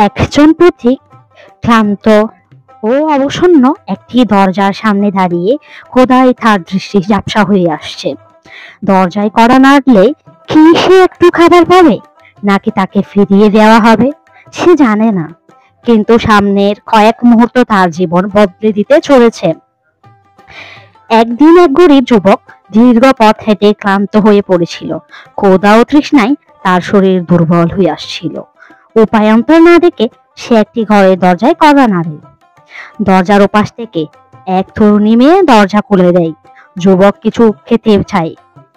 একজন পথিক ক্লান্ত ও অবসন্ন একটি দরজার সামনে দাঁড়িয়ে খোদায় তার দৃষ্টি ঝাপসা হয়ে আসছে। দরজায় কড়া নাড়লে কি সে একটু খাবার পাবে, নাকি তাকে ফিরিয়ে দেওয়া হবে সে জানে না, কিন্তু সামনের কয়েক মুহূর্ত তার জীবন বদলে দিতে চলেছে। একদিন এক গরিব যুবক দীর্ঘ পথ হেঁটে ক্লান্ত হয়ে পড়েছিল। ক্ষুধা ও তৃষ্ণায় তার শরীর দুর্বল হয়ে আসছিল। উপায়ন্তর না দেখে সে একটি ঘরের দরজায় কড়া নাড়ে। দরজার ওপাশ থেকে এক তরুণী মেয়ে দরজা খুলে দেয়। যুবক কিছু খেতে চায়,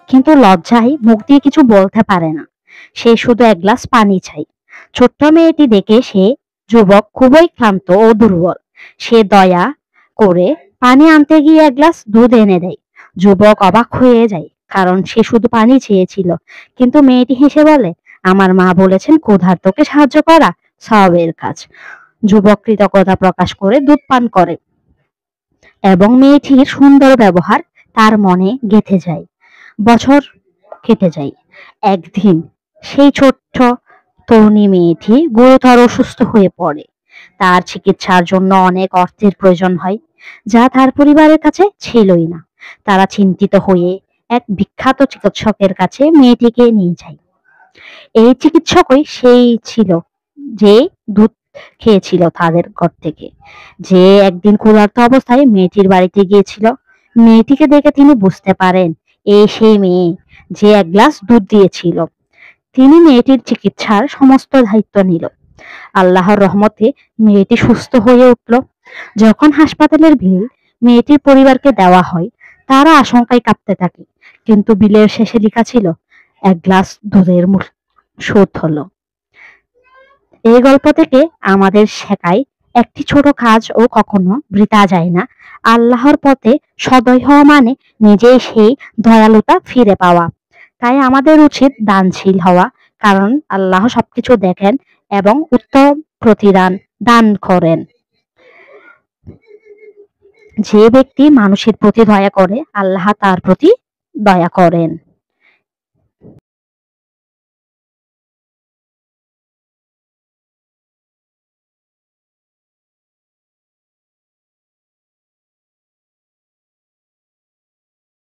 কিন্তু লজ্জায় মুখ দিয়ে কিছু বলতে পারে না। সে শুধু এক গ্লাস পানি চায়। ছোট্ট মেয়েটি দেখে সে যুবক খুবই ক্লান্ত ও দুর্বল। সে দয়া করে পানি আনতে গিয়ে এক গ্লাস দুধ এনে দেয়। যুবক অবাক হয়ে যায়, কারণ সে শুধু পানি চেয়েছিল। কিন্তু মেয়েটি হেসে বলে, আমার মা বলেছেন ক্ষুধার্তকে সাহায্য করা সওয়াবের কাজ। যুবক কৃতজ্ঞতা প্রকাশ করে দুধ পান করে এবং মেয়েটির সুন্দর ব্যবহার তার মনে গেঁথে যায়। বছর কেটে যায়। একদিন সেই ছোট্ট তরুণী মেয়েটি গুরুতর অসুস্থ হয়ে পড়ে। তার চিকিৎসার জন্য অনেক অর্থের প্রয়োজন হয়, যা তার পরিবারের কাছে ছিলই না। তারা চিন্তিত হয়ে এক বিখ্যাত চিকিৎসকের কাছে মেয়েটিকে নিয়ে যায়। এই চিকিৎসকই সেই ছিল যে দুধ খেয়েছিল তাদের ঘর থেকে, যে একদিন ক্ষুধার্ত অবস্থায় মেয়েটির বাড়িতে গিয়েছিল। মেয়েটিকে দেখে তিনি বুঝতে পারেন এই সেই মেয়ে যে এক গ্লাস দুধ দিয়েছিল। তিনি মেয়েটির চিকিৎসার সমস্ত দায়িত্ব নিল। আল্লাহর রহমতে মেয়েটি সুস্থ হয়ে উঠল। যখন হাসপাতালের বিল মেয়েটির পরিবারকে দেওয়া হয়, তারা আশঙ্কায় কাঁপতে থাকে, কিন্তু বিলের শেষে লেখা ছিল এক গ্লাস দুধের শোধ হলো। এই গল্প থেকে আমাদের শেখায় একটি ছোট কাজও কখনো বৃথা যায় না। আল্লাহর পথে সদয় হওয়া মানে নিজেই সেই দয়ালুতা ফিরে পাওয়া। তাই আমাদের উচিত দানশীল হওয়া, কারণ আল্লাহ সবকিছু দেখেন এবং উত্তম প্রতিদান দান করেন। যে ব্যক্তি মানুষের প্রতি দয়া করে, আল্লাহ তার প্রতি দয়া করেন।